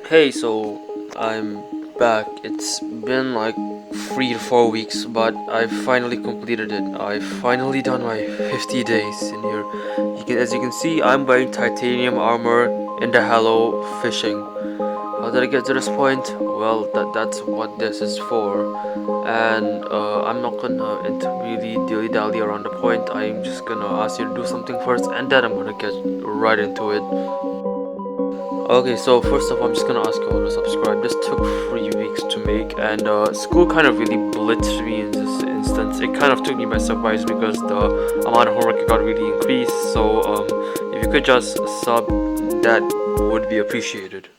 Hey, so I'm back. It's been like 3 to 4 weeks, but I finally completed it. I finally done my 50 days in here. As you can see, I'm wearing titanium armor in the Hello fishing. How did I get to this point? Well, that's what this is for. And I'm not gonna really dilly dally around the point. I'm just gonna ask you to do something first, and then I'm gonna get right into it. Okay, so first off, I'm just gonna ask you all to subscribe. This took 3 weeks to make, and school kind of really blitzed me in this instance. It kind of took me by surprise because the amount of homework got really increased. So, if you could just sub, that would be appreciated.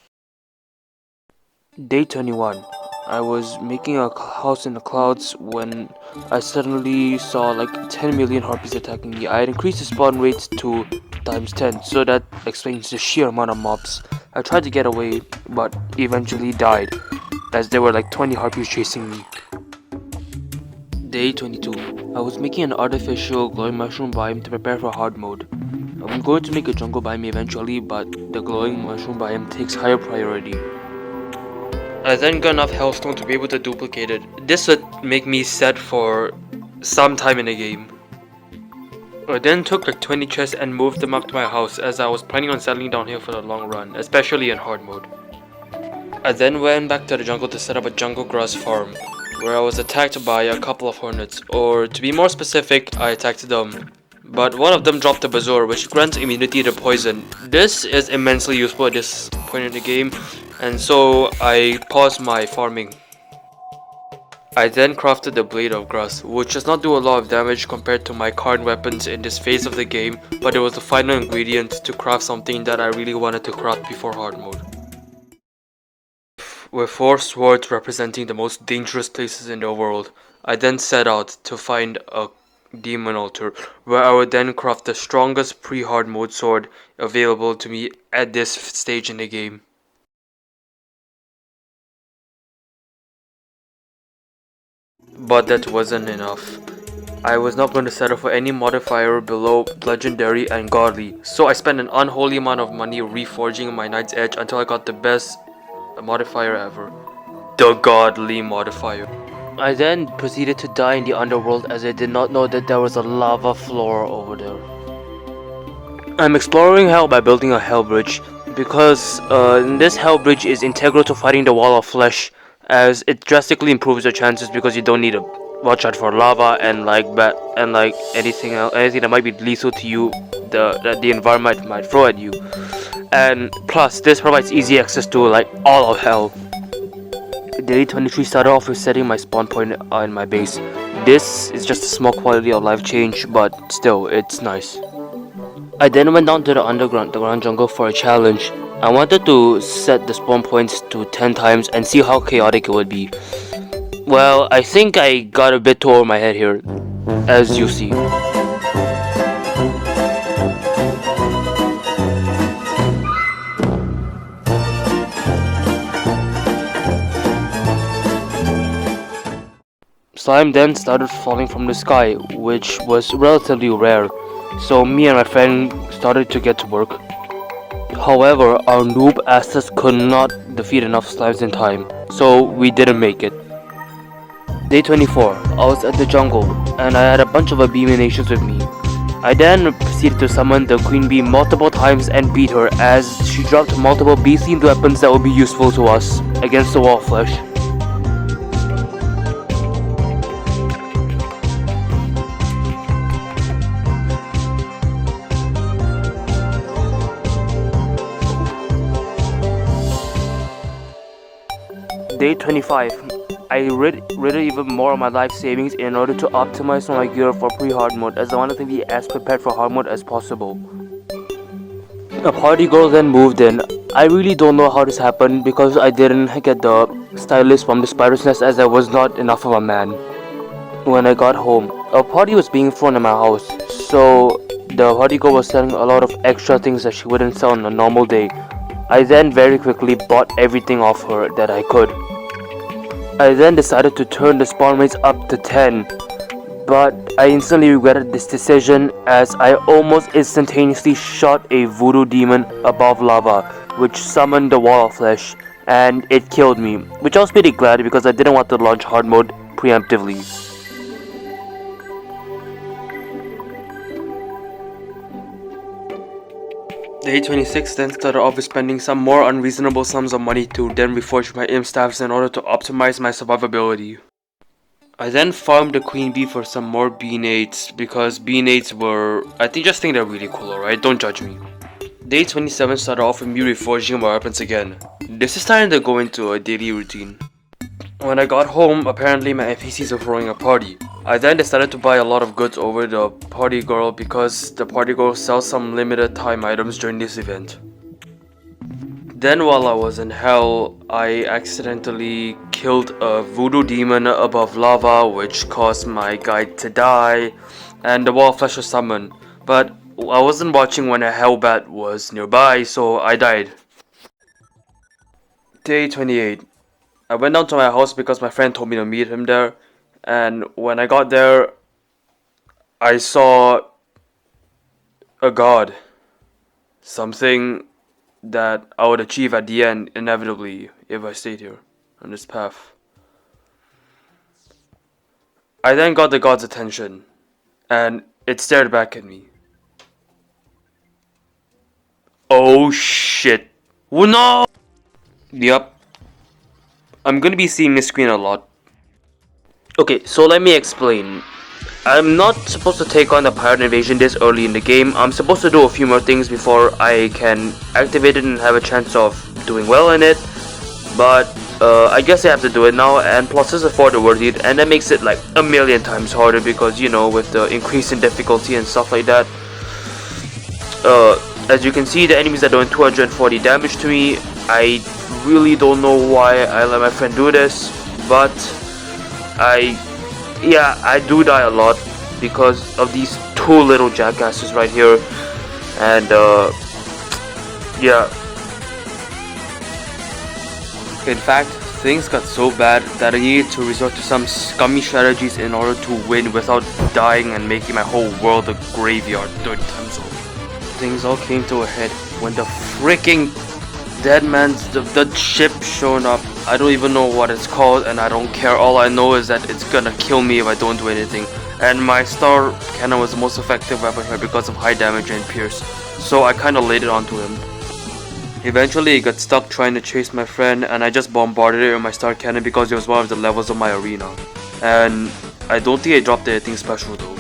Day 21. I was making a house in the clouds when I suddenly saw like 10 million harpies attacking me. I had increased the spawn rate to times 10, so that explains the sheer amount of mobs. I tried to get away, but eventually died, as there were like 20 harpies chasing me. Day 22. I was making an artificial glowing mushroom biome to prepare for hard mode. I'm going to make a jungle biome eventually, but the glowing mushroom biome takes higher priority. I then got enough hellstone to be able to duplicate it. This would make me set for some time in the game. I then took like 20 chests and moved them up to my house as I was planning on settling down here for the long run, especially in hard mode. I then went back to the jungle to set up a jungle grass farm, where I was attacked by a couple of hornets, or to be more specific, I attacked them. But one of them dropped a bazoor, which grants immunity to poison. This is immensely useful at this point in the game, and so I paused my farming. I then crafted the Blade of Grass, which does not do a lot of damage compared to my current weapons in this phase of the game, but it was the final ingredient to craft something that I really wanted to craft before hard mode. With 4 swords representing the most dangerous places in the world, I then set out to find a demon altar, where I would then craft the strongest pre-hard mode sword available to me at this stage in the game. But that wasn't enough. I was not going to settle for any modifier below legendary and godly, so I spent an unholy amount of money reforging my Knight's Edge until I got the best modifier ever. The godly modifier. I then proceeded to die in the underworld as I did not know that there was a lava floor over there. I'm exploring hell by building a hell bridge because this hell bridge is integral to fighting the wall of flesh, as it drastically improves your chances because you don't need to watch out for lava and anything else, anything that might be lethal to you, that the environment might throw at you. And plus, this provides easy access to like all of hell. Day 23 started off with setting my spawn point in my base. This is just a small quality of life change, but still, it's nice. I then went down to the ground jungle for a challenge. I wanted to set the spawn points to 10 times and see how chaotic it would be. Well, I think I got a bit too over my head here, as you see. Slime then started falling from the sky, which was relatively rare, so me and my friend started to get to work. However, our noob asses could not defeat enough slimes in time, so we didn't make it. Day 24, I was at the jungle, and I had a bunch of abominations with me. I then proceeded to summon the Queen Bee multiple times and beat her, as she dropped multiple bee-themed weapons that would be useful to us against the wall flesh. Day 25. I rid even more of my life savings in order to optimize my gear for pre-hard mode, as I wanted to be as prepared for hard mode as possible. A party girl then moved in. I really don't know how this happened because I didn't get the stylist from the spider's nest, as I was not enough of a man. When I got home, a party was being thrown in my house, so the party girl was selling a lot of extra things that she wouldn't sell on a normal day. I then very quickly bought everything off her that I could. I then decided to turn the spawn rates up to 10, but I instantly regretted this decision as I almost instantaneously shot a voodoo demon above lava, which summoned the wall of flesh, and it killed me, which I was pretty glad because I didn't want to launch hard mode preemptively. Day 26 then started off with spending some more unreasonable sums of money to then reforge my imp staffs in order to optimize my survivability. I then farmed the queen bee for some more B-nates because B-nates were, I just think they're really cool, alright? Don't judge me. Day 27 started off with me reforging my weapons again. This is starting to go into a daily routine. When I got home, apparently my NPCs were throwing a party. I then decided to buy a lot of goods over the party girl because the party girl sells some limited time items during this event. Then while I was in hell, I accidentally killed a voodoo demon above lava, which caused my guide to die, and the wall of flesh was summoned. But I wasn't watching when a hellbat was nearby, so I died. Day 28. I went down to my house because my friend told me to meet him there, and when I got there, I saw a god. Something that I would achieve at the end, inevitably, if I stayed here, on this path. I then got the god's attention, and it stared back at me. Oh shit. Oh no! Yup. I'm gonna be seeing this screen a lot. Okay, so let me explain. I'm not supposed to take on the pirate invasion this early in the game. I'm supposed to do a few more things before I can activate it and have a chance of doing well in it. But I guess I have to do it now, and plus this is for the worth it, and that makes it like a million times harder because, you know, with the increase in difficulty and stuff like that. As you can see, the enemies are doing 240 damage to me. I really don't know why I let my friend do this, but I do die a lot because of these two little jackasses right here, and yeah. In fact, things got so bad that I needed to resort to some scummy strategies in order to win without dying and making my whole world a graveyard 30 times over. Things all came to a head when the freaking dead man's the ship showed up. I don't even know what it's called, and I don't care. All I know is that it's gonna kill me if I don't do anything. And my star cannon was the most effective weapon here because of high damage and pierce, so I kinda laid it onto him. Eventually it got stuck trying to chase my friend, and I just bombarded it with my star cannon because it was one of the levels of my arena. And I don't think it dropped anything special though.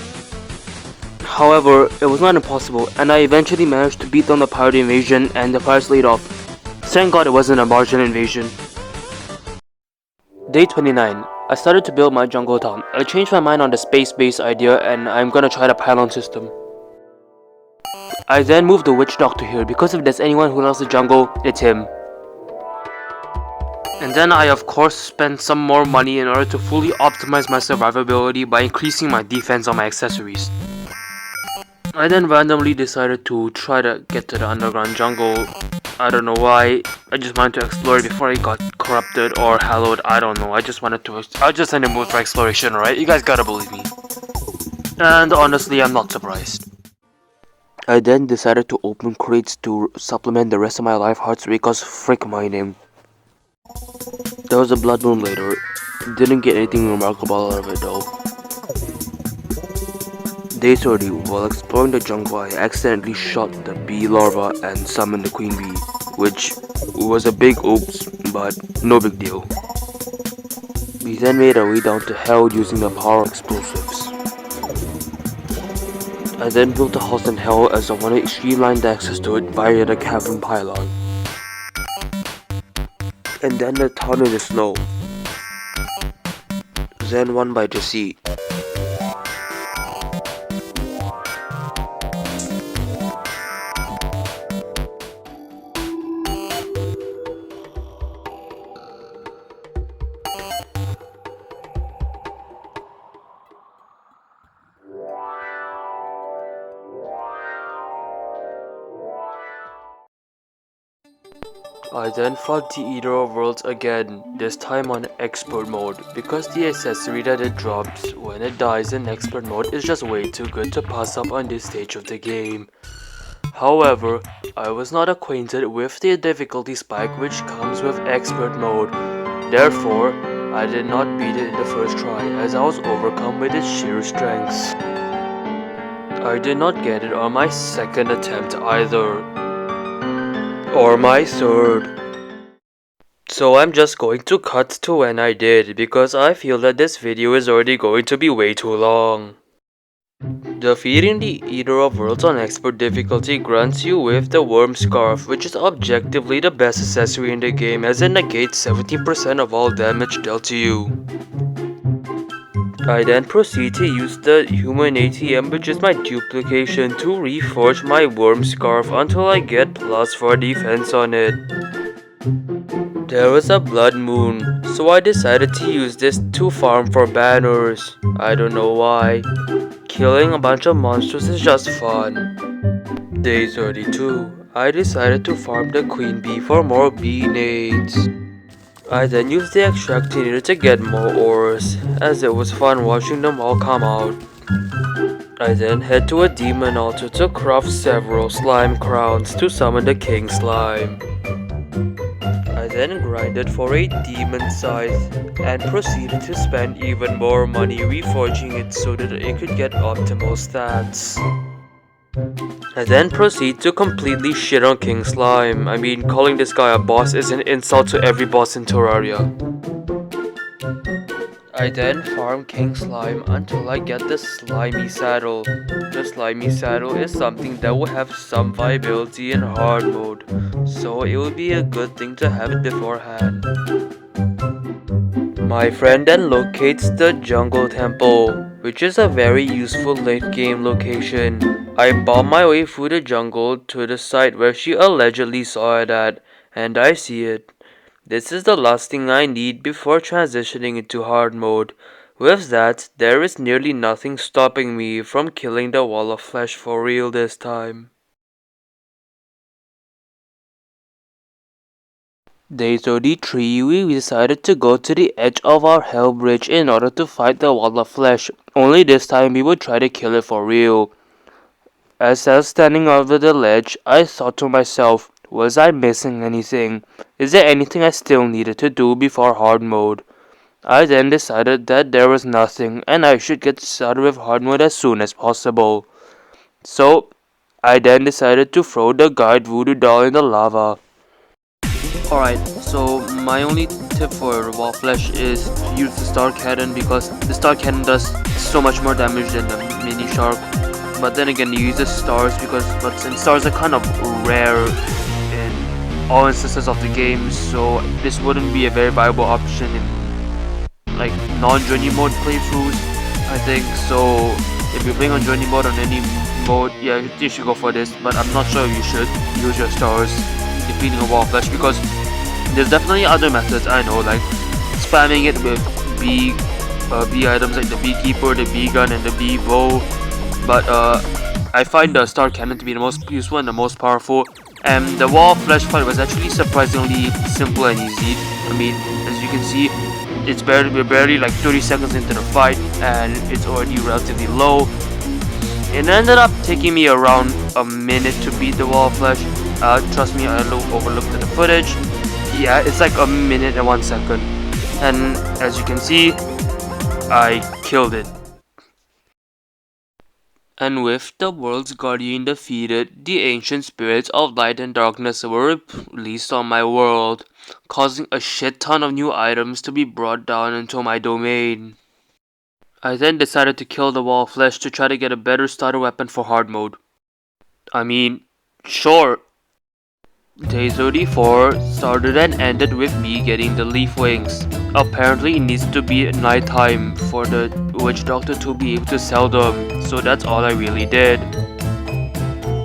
However, it was not impossible, and I eventually managed to beat down the pirate invasion and the pirates laid off. Thank God it wasn't a Martian invasion. Day 29. I started to build my jungle town. I changed my mind on the space base idea, and I'm gonna try the pylon system. I then moved the witch doctor here because if there's anyone who loves the jungle, it's him. And then I of course spent some more money in order to fully optimize my survivability by increasing my defense on my accessories. I then randomly decided to try to get to the underground jungle. I don't know why. I just wanted to explore it before it got corrupted or hallowed. I don't know. I just in the mood for exploration, right? You guys gotta believe me. And honestly, I'm not surprised. I then decided to open crates to supplement the rest of my life hearts because frick my name. There was a blood moon later. Didn't get anything remarkable out of it though. Day 30, while exploring the jungle, I accidentally shot the bee larva and summoned the queen bee, which was a big oops, but no big deal. We then made our way down to hell using the power of explosives. I then built a house in hell as I wanted to streamline the access to it via the cavern pylon. And then the town in the snow. Then one by Jesse. I then fought the Eater of Worlds again, this time on Expert mode, because the accessory that it drops when it dies in Expert mode is just way too good to pass up on this stage of the game. However, I was not acquainted with the difficulty spike which comes with expert mode. Therefore, I did not beat it in the first try as I was overcome with its sheer strength. I did not get it on my second attempt either, or my third. So I'm just going to cut to when I did because I feel that this video is already going to be way too long. Defeating the Eater of Worlds on Expert difficulty grants you with the Worm Scarf, which is objectively the best accessory in the game as it negates 17% of all damage dealt to you. I then proceed to use the Human ATM, which is my duplication, to reforge my Worm Scarf until I get plus 4 defense on it. There was a blood moon, so I decided to use this to farm for banners. I don't know why. Killing a bunch of monsters is just fun. Day 32. I decided to farm the queen bee for more bee nades. I then used the extractinator to get more ores, as it was fun watching them all come out. I then head to a demon altar to craft several slime crowns to summon the king slime. I then grinded for a demon scythe and proceeded to spend even more money reforging it so that it could get optimal stats. I then proceed to completely shit on King Slime. I mean, calling this guy a boss is an insult to every boss in Terraria. I then farm King Slime until I get the Slimy Saddle. The Slimy Saddle is something that will have some viability in hard mode, so it would be a good thing to have it beforehand. My friend then locates the Jungle Temple, which is a very useful late game location. I bomb my way through the jungle to the site where she allegedly saw it at, and I see it. This is the last thing I need before transitioning into hard mode. With that, there is nearly nothing stopping me from killing the wall of flesh for real this time. Day 33, we decided to go to the edge of our hell bridge in order to fight the wall of flesh. Only this time we would try to kill it for real. As I was standing over the ledge, I thought to myself, was I missing anything? Is there anything I still needed to do before hard mode? I then decided that there was nothing and I should get started with hard mode as soon as possible. So, I then decided to throw the guide voodoo doll in the lava. Alright, so my only tip for wall flesh is to use the star cannon because the star cannon does so much more damage than the mini shark. But then again, you use the stars since stars are kind of rare in all instances of the game, so this wouldn't be a very viable option in like non-journey mode playthroughs, I think. So if you're playing on journey mode on any mode, yeah, you should go for this. But I'm not sure you should use your stars defeating a wall of flesh because there's definitely other methods. I know, like spamming it with bee items like the beekeeper, the bee gun, and the bee bow. But I find the star cannon to be the most useful and the most powerful. And the wall of flesh fight was actually surprisingly simple and easy. I mean, as you can see, we're barely like 30 seconds into the fight, and it's already relatively low. It ended up taking me around a minute to beat the wall of flesh. Trust me, I overlooked the footage. Yeah, it's like a minute and 1 second. And as you can see, I killed it. And with the world's guardian defeated, the ancient spirits of light and darkness were released on my world, causing a shit ton of new items to be brought down into my domain. I then decided to kill the wall of flesh to try to get a better starter weapon for hard mode. I mean, sure. Day 34 started and ended with me getting the leaf wings. Apparently it needs to be nighttime for the witch doctor to be able to sell them, so that's all I really did.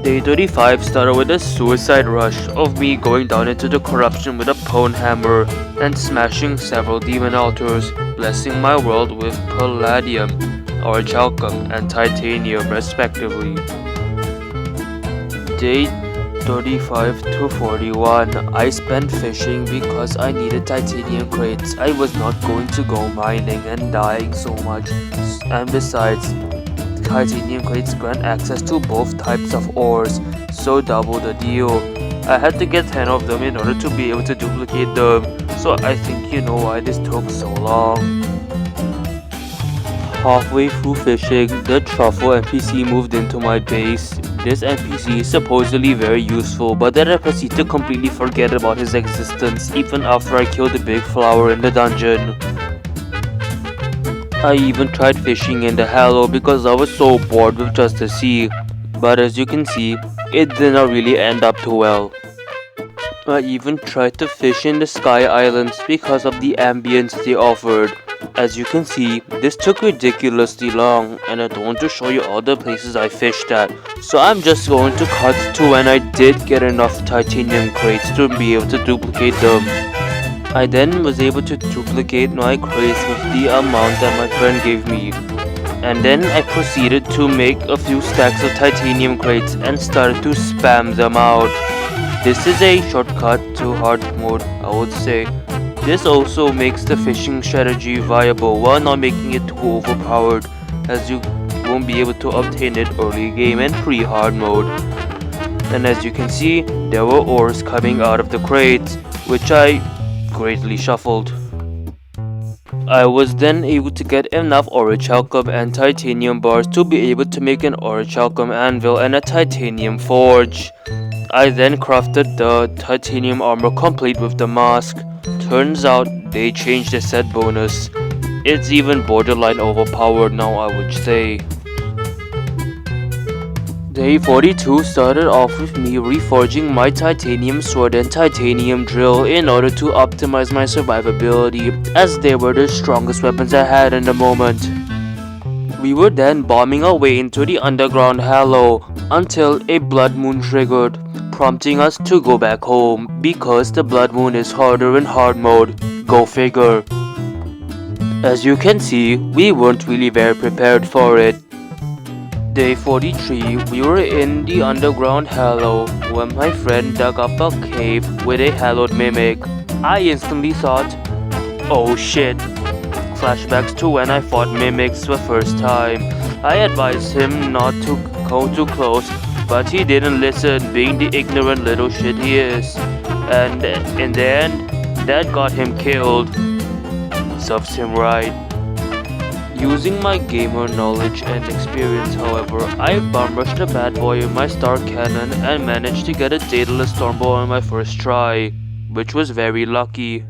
Day 35 started with a suicide rush of me going down into the corruption with a pwn hammer and smashing several demon altars, blessing my world with palladium, orichalcum, and titanium respectively. Day 35 to 41, I spent fishing because I needed titanium crates. I was not going to go mining and dying so much, and besides, titanium crates grant access to both types of ores, so double the deal. I had to get 10 of them in order to be able to duplicate them, so I think you know why this took so long. Halfway through fishing, the truffle NPC moved into my base. This NPC is supposedly very useful, but then I proceed to completely forget about his existence even after I killed the big flower in the dungeon. I even tried fishing in the Hallow because I was so bored with just the sea, but as you can see, it did not really end up too well. I even tried to fish in the Sky Islands because of the ambience they offered. As you can see, this took ridiculously long, and I don't want to show you all the places I fished at, so I'm just going to cut to when I did get enough titanium crates to be able to duplicate them. I then was able to duplicate my crates with the amount that my friend gave me. And then I proceeded to make a few stacks of titanium crates and started to spam them out. This is a shortcut to hard mode, I would say. This also makes the fishing strategy viable while not making it too overpowered, as you won't be able to obtain it early game and pre-hard mode. And as you can see, there were ores coming out of the crates, which I greatly shuffled. I was then able to get enough orichalcum and titanium bars to be able to make an orichalcum anvil and a titanium forge. I then crafted the titanium armor complete with the mask. Turns out they changed the set bonus. It's even borderline overpowered now, I would say. Day 42 started off with me reforging my titanium sword and titanium drill in order to optimize my survivability, as they were the strongest weapons I had in the moment. We were then bombing our way into the underground Hallow until a blood moon triggered, prompting us to go back home because the blood moon is harder in hard mode. Go figure. As you can see, we weren't really very prepared for it. Day 43, we were in the underground Hallow when my friend dug up a cave with a hallowed mimic. I instantly thought, oh shit. Flashbacks to when I fought mimics the first time. I advised him not to go too close, but he didn't listen, being the ignorant little shit he is. And in the end, that got him killed. Serves him right. Using my gamer knowledge and experience, however, I bum rushed a bad boy in my star cannon and managed to get a Daedalus Stormbow on my first try, which was very lucky.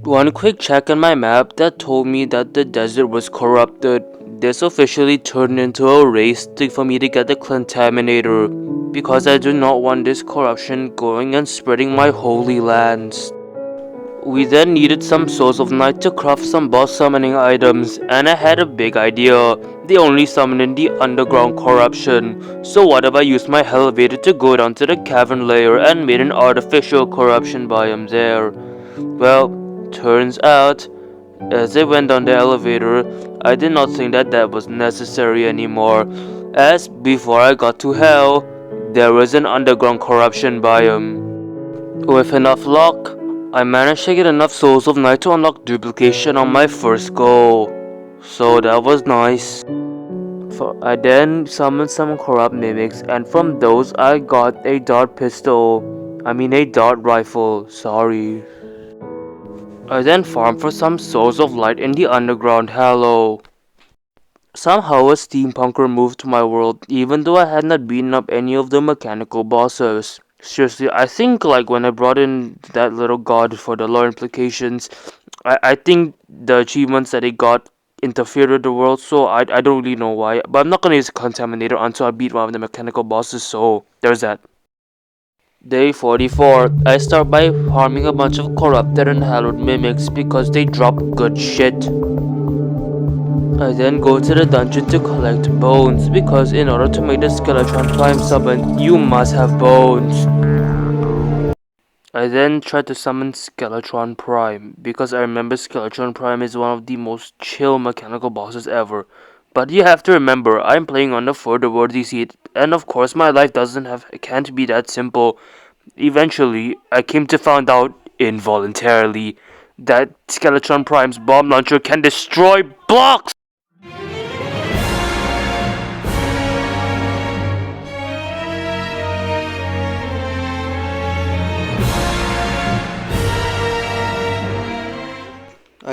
One quick check on my map that told me that the desert was corrupted. This officially turned into a race for me to get the Contaminator, because I do not want this corruption going and spreading my holy lands. We then needed some Souls of Night to craft some boss summoning items, and I had a big idea. They only summon in the underground corruption, so what if I used my elevator to go down to the cavern layer and made an artificial corruption biome there? Well, turns out, as I went down the elevator, I did not think that that was necessary anymore, as before I got to hell, there was an underground corruption biome. With enough luck, I managed to get enough Souls of Night to unlock duplication on my first go, so that was nice. I then summoned some corrupt mimics, and from those I got a dart rifle, sorry. I then farmed for some Souls of Light in the underground Hallow. Somehow a steampunker moved to my world, even though I had not beaten up any of the mechanical bosses. Seriously, I think like when I brought in that little god for the lore implications, I think the achievements that it got interfered with the world, so I don't really know why. But I'm not gonna use a Contaminator until I beat one of the mechanical bosses, so there's that. Day 44, I start by farming a bunch of corrupted and hallowed mimics because they drop good shit. I then go to the dungeon to collect bones because in order to make the Skeletron Prime summon, you must have bones. I then try to summon Skeletron Prime because I remember Skeletron Prime is one of the most chill mechanical bosses ever. But you have to remember, I'm playing on the further worthy seat, and of course my life can't be that simple. Eventually, I came to find out, involuntarily, that Skeletron Prime's bomb launcher can destroy blocks!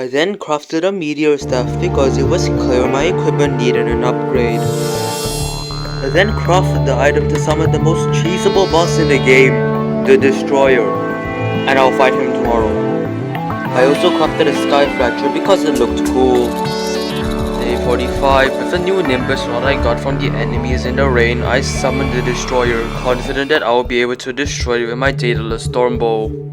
I then crafted a meteor staff because it was clear my equipment needed an upgrade. I then crafted the item to summon the most cheesable boss in the game, the Destroyer, and I'll fight him tomorrow. I also crafted a Sky Fracture because it looked cool. Day 45, with the new Nimbus rod I got from the enemies in the rain, I summoned the Destroyer, confident that I will be able to destroy it with my Daedalus Stormbow.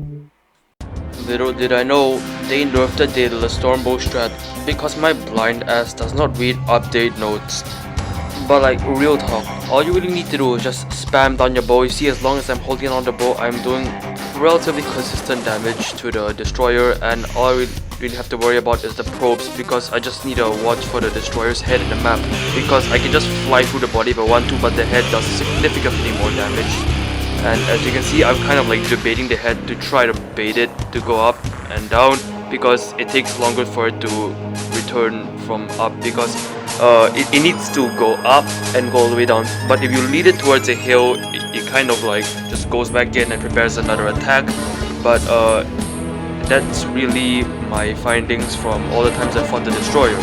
Little did I know, they nerfed the Daedalus Stormbow strat because my blind ass does not read update notes. But like, real talk, all you really need to do is just spam down your bow. You see, as long as I'm holding on the bow, I'm doing relatively consistent damage to the Destroyer, and all I really have to worry about is the probes, because I just need to watch for the Destroyer's head in the map, because I can just fly through the body if I want to, but the head does significantly more damage. And as you can see, I'm kind of like debating the head to try to bait it to go up and down, because it takes longer for it to return from up, because it needs to go up and go all the way down. But if you lead it towards a hill, it kind of like just goes back in and prepares another attack. But that's really my findings from all the times I fought the Destroyer.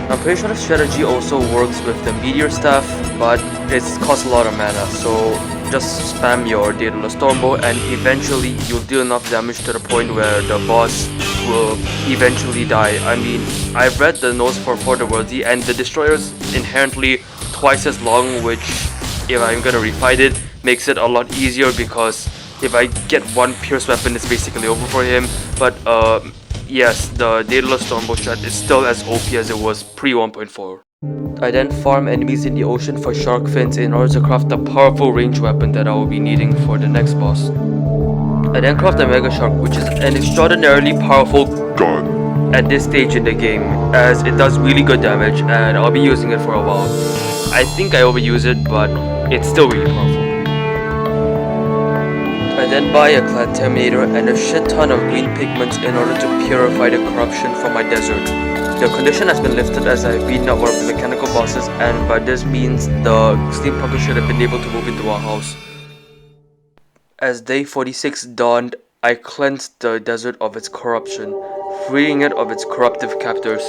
I'm pretty sure the strategy also works with the Meteor Staff, but it costs a lot of mana, so just spam your Daedalus Stormbow and eventually you'll deal enough damage to the point where the boss will eventually die. I mean, I've read the notes for the worthy, and the Destroyer is inherently twice as long, which, if I'm gonna refight it, makes it a lot easier, because if I get one pierce weapon, it's basically over for him. But yes, the Daedalus Stormbow strat is still as OP as it was pre 1.4. I then farm enemies in the ocean for shark fins in order to craft the powerful range weapon that I will be needing for the next boss. I then craft a Mega Shark, which is an extraordinarily powerful gun at this stage in the game, as it does really good damage and I'll be using it for a while. I think I overuse it, but it's still really powerful. I then buy a Clad Terminator and a shit ton of green pigments in order to purify the corruption from my desert. The condition has been lifted as I've beaten up one of the mechanical bosses, and by this means the steampunker should have been able to move into our house. As day 46 dawned, I cleansed the desert of its corruption, freeing it of its corruptive captors.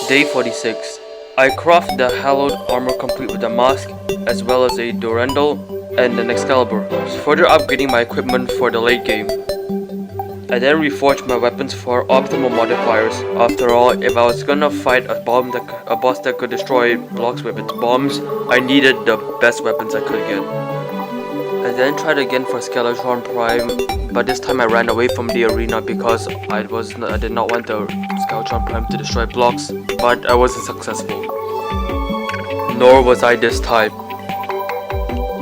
Day 46. I craft the hallowed armor complete with a mask, as well as a Durandal and an Excalibur, further upgrading my equipment for the late game. I then reforged my weapons for optimal modifiers. After all, if I was gonna fight a boss that could destroy blocks with its bombs, I needed the best weapons I could get. I then tried again for Skeletron Prime, but this time I ran away from the arena because I did not want the Skeletron Prime to destroy blocks, but I wasn't successful. Nor was I this time.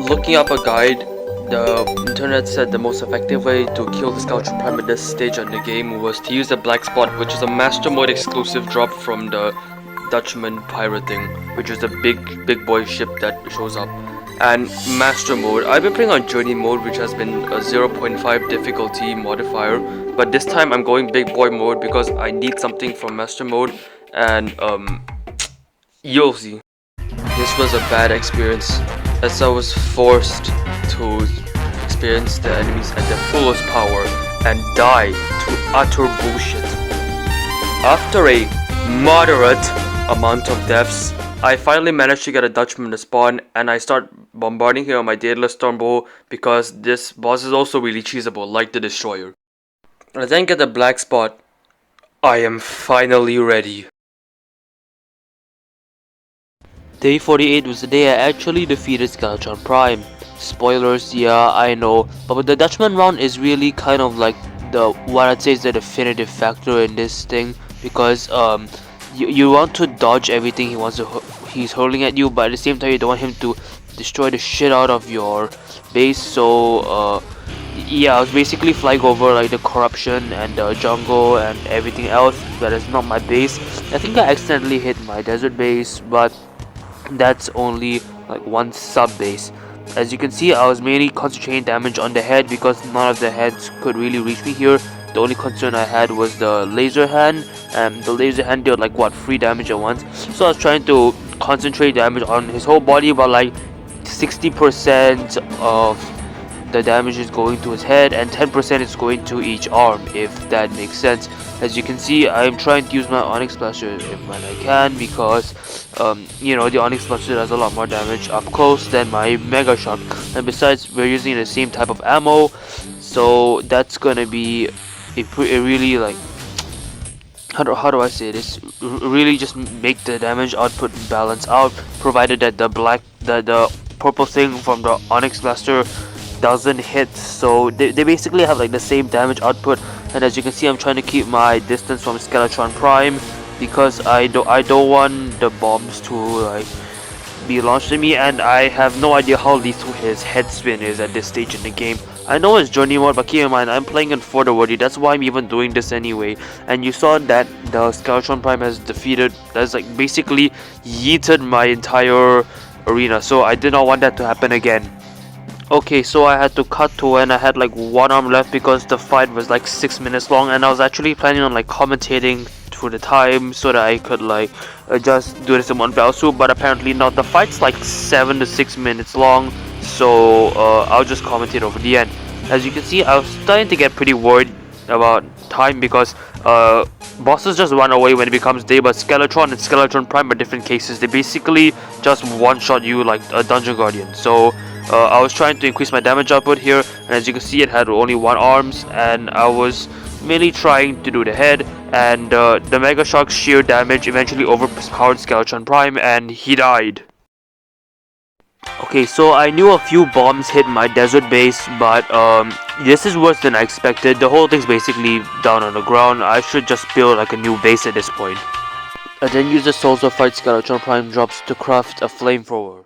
Looking up a guide, the internet said the most effective way to kill the Skeletron Prime at this stage of the game was to use the Black Spot, which is a Master Mode exclusive drop from the Dutchman pirate thing, which is the big boy ship that shows up. And Master Mode, I've been playing on Journey Mode, which has been a 0.5 difficulty modifier, but this time I'm going Big Boy Mode because I need something from Master Mode, and you'll see. This was a bad experience, as I was forced to experience the enemies at their fullest power and die to utter bullshit. After a moderate amount of deaths, I finally managed to get a Dutchman to spawn, and I start bombarding him on my Daedalus Stormbow because this boss is also really cheesable, like the Destroyer. I then get the Black Spot. I am finally ready. Day 48 was the day I actually defeated Skeletron Prime. Spoilers, yeah, I know, but the Dutchman round is really kind of like what I'd say is the definitive factor in this thing, because you want to dodge everything he's hurling at you, but at the same time you don't want him to destroy the shit out of your base. So yeah, I was basically flying over like the corruption and the jungle and everything else that is not my base. I think I accidentally hit my desert base, but that's only like one sub base. As you can see, I was mainly concentrating damage on the head because none of the heads could really reach me here. The only concern I had was the laser hand, and the laser hand dealt like 3 damage at once. So I was trying to concentrate damage on his whole body, but like 60% of the damage is going to his head and 10% is going to each arm, if that makes sense. As you can see, I'm trying to use my Onyx Blaster when I can, because you know, the Onyx Blaster does a lot more damage up close than my Mega Shock, and besides we're using the same type of ammo, so that's gonna be a really, like, how do I say this, really just make the damage output balance out, provided that the purple thing from the Onyx Blaster doesn't hit. So they basically have like the same damage output, and as you can see, I'm trying to keep my distance from Skeletron Prime, because I don't want the bombs to like be launched at me, and I have no idea how lethal his head spin is at this stage in the game. I know it's journey mode, but keep in mind I'm playing in Fort Worthy. That's why I'm even doing this anyway. And you saw that the Skeletron Prime has defeated, that's like basically yeeted my entire arena, so I did not want that to happen again. Okay, so I had to cut to when I had like one arm left, because the fight was like 6 minutes long, and I was actually planning on like commentating for the time so that I could like just do this in one fell swoop, but apparently not. The fight's like 7 to 6 minutes long, so I'll just commentate over the end. As you can see, I was starting to get pretty worried about time, because bosses just run away when it becomes day, but Skeletron and Skeletron Prime are different cases. They basically just one-shot you like a Dungeon Guardian. So I was trying to increase my damage output here, and as you can see, it had only one arms, and I was mainly trying to do the head, and the Mega Shock's sheer damage eventually overpowered Skeletron Prime, and he died. Okay, so I knew a few bombs hit my desert base, but this is worse than I expected. The whole thing's basically down on the ground. I should just build like a new base at this point. I then used the Souls of Fight Skeletron Prime drops to craft a flamethrower.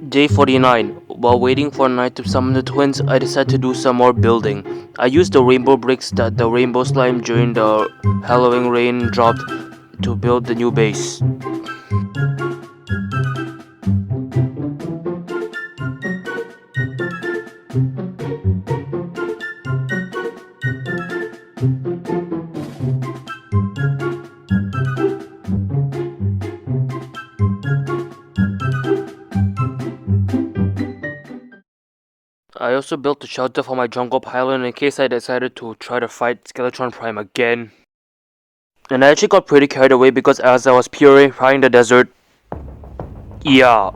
Day 49. While waiting for night to summon the twins, I decided to do some more building. I used the rainbow bricks that the rainbow slime during the hallowing rain dropped to build the new base. I also built a shelter for my jungle pylon in case I decided to try to fight Skeletron Prime again. And I actually got pretty carried away, because as I was purifying the desert, yeah.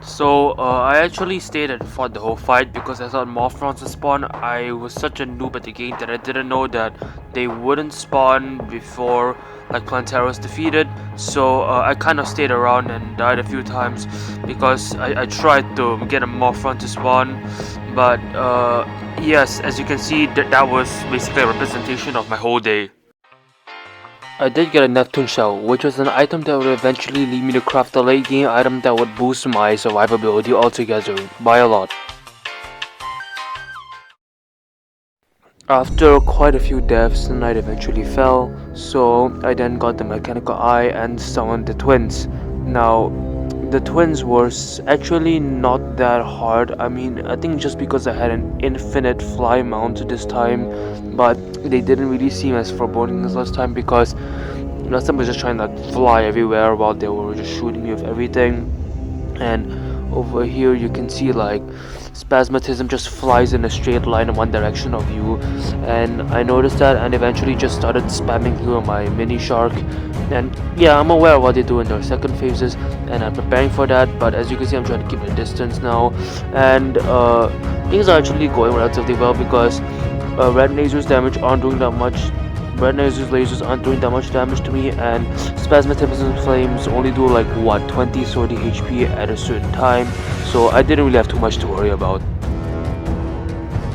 So I actually stayed and fought the whole fight, because I thought more fronts would spawn. I was such a noob at the game that I didn't know that they wouldn't spawn before like Plantera was defeated. So I kind of stayed around and died a few times, because I tried to get a more front to spawn. But yes, as you can see, that was basically a representation of my whole day. I did get a Neptune Shell, which was an item that would eventually lead me to craft a late game item that would boost my survivability altogether, by a lot. After quite a few deaths, the night eventually fell, so I then got the mechanical eye and summoned the twins. Now, the twins were actually not that hard. I mean, I think just because I had an infinite fly mount this time, but they didn't really seem as foreboding as last time, because last time I was just trying to fly everywhere while they were just shooting me with everything. And over here you can see like Spasmatism just flies in a straight line in one direction of you, and I noticed that and eventually just started spamming through my mini shark. And yeah, I'm aware of what they do in their second phases, and I'm preparing for that, but as you can see, I'm trying to keep a distance now, and things are actually going relatively well, because red lasers damage aren't doing that much. Red lasers aren't doing that much damage to me, and Spasmatism flames only do like what, 20-30 HP at a certain time, so I didn't really have too much to worry about.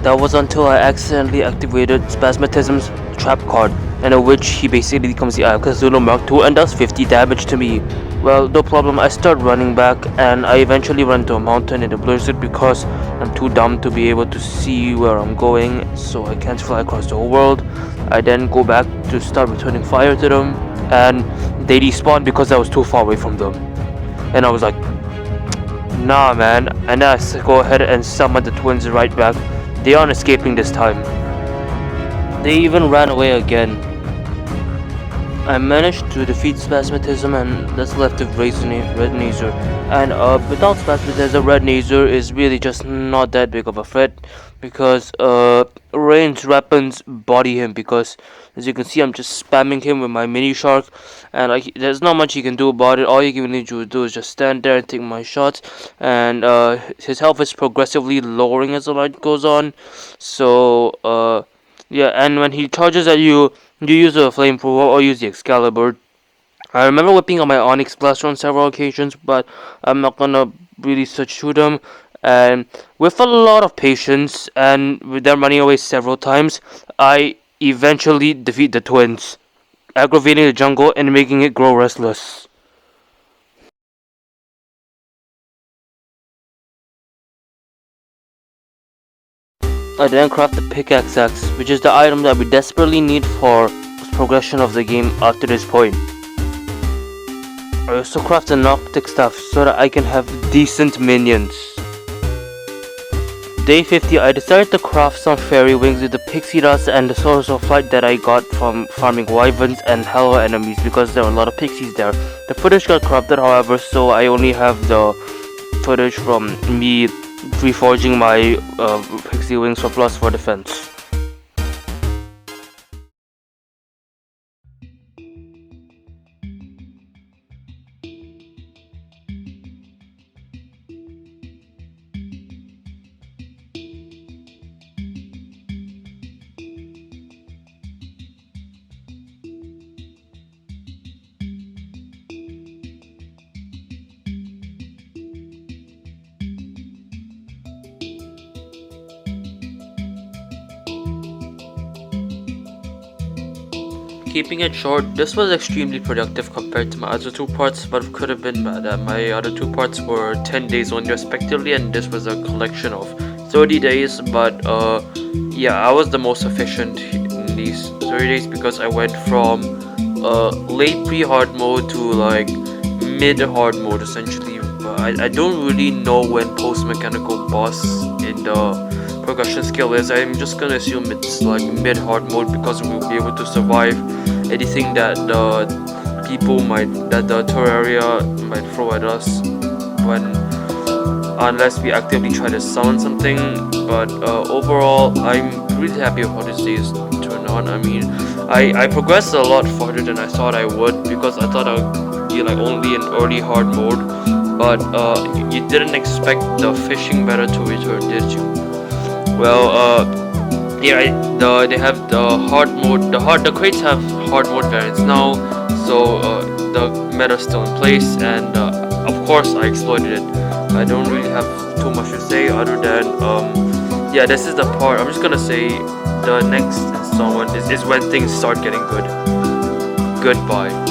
That was until I accidentally activated Spasmatism's trap card, and in which he basically becomes the Eye of Cthulhu Mark II and does 50 damage to me. Well, no problem, I start running back, and I eventually run to a mountain in the blizzard because I'm too dumb to be able to see where I'm going, so I can't fly across the whole world. I then go back to start returning fire to them, and they despawn because I was too far away from them. And I was like, nah man, and I go ahead and summon the twins right back. They aren't escaping this time. They even ran away again. I managed to defeat Spasmatism, and that's left with Red Nazer. And without Spasmatism, Red Nazer is really just not that big of a threat because ranged weapons body him. Because as you can see, I'm just spamming him with my mini shark, and like there's not much he can do about it. All you can need to do is just stand there and take my shots, and his health is progressively lowering as the light goes on. So yeah, and when he charges at you, you use a flamethrower or use the Excalibur. I remember whipping on my Onyx Blaster on several occasions, but I'm not gonna really switch to them. And with a lot of patience and with them running away several times, I eventually defeat the twins, aggravating the jungle and making it grow restless. I then craft the pickaxe axe, which is the item that we desperately need for progression of the game after this point. I also craft an Noctic Staff so that I can have decent minions. Day 50, I decided to craft some fairy wings with the pixie dust and the source of flight that I got from farming wyverns and hello enemies because there were a lot of pixies there. The footage got corrupted, however, so I only have the footage from me reforging my pixie wings for +4 defense. Keeping it short, this was extremely productive compared to my other two parts, but could have been better. My other two parts were 10 days only respectively, and this was a collection of 30 days, but yeah, I was the most efficient in these 30 days because I went from late pre-hard mode to like mid-hard mode essentially. But I don't really know when post-mechanical boss in the progression skill is. I'm just gonna assume it's like mid-hard mode because we'll be able to survive anything that the Terraria might throw at us unless we actively try to summon something. But overall, I'm really happy with how this day is turned out. I mean, I progressed a lot farther than I thought I would because I thought I would be like only in early hard mode, but you didn't expect the fishing meta to return, did you? Well, yeah, they have the hard mode. The crates have hard mode variants now, so the meta's still in place, and of course I exploited it. I don't really have too much to say other than yeah, this is the part. I'm just gonna say the next installment is when things start getting good. Goodbye.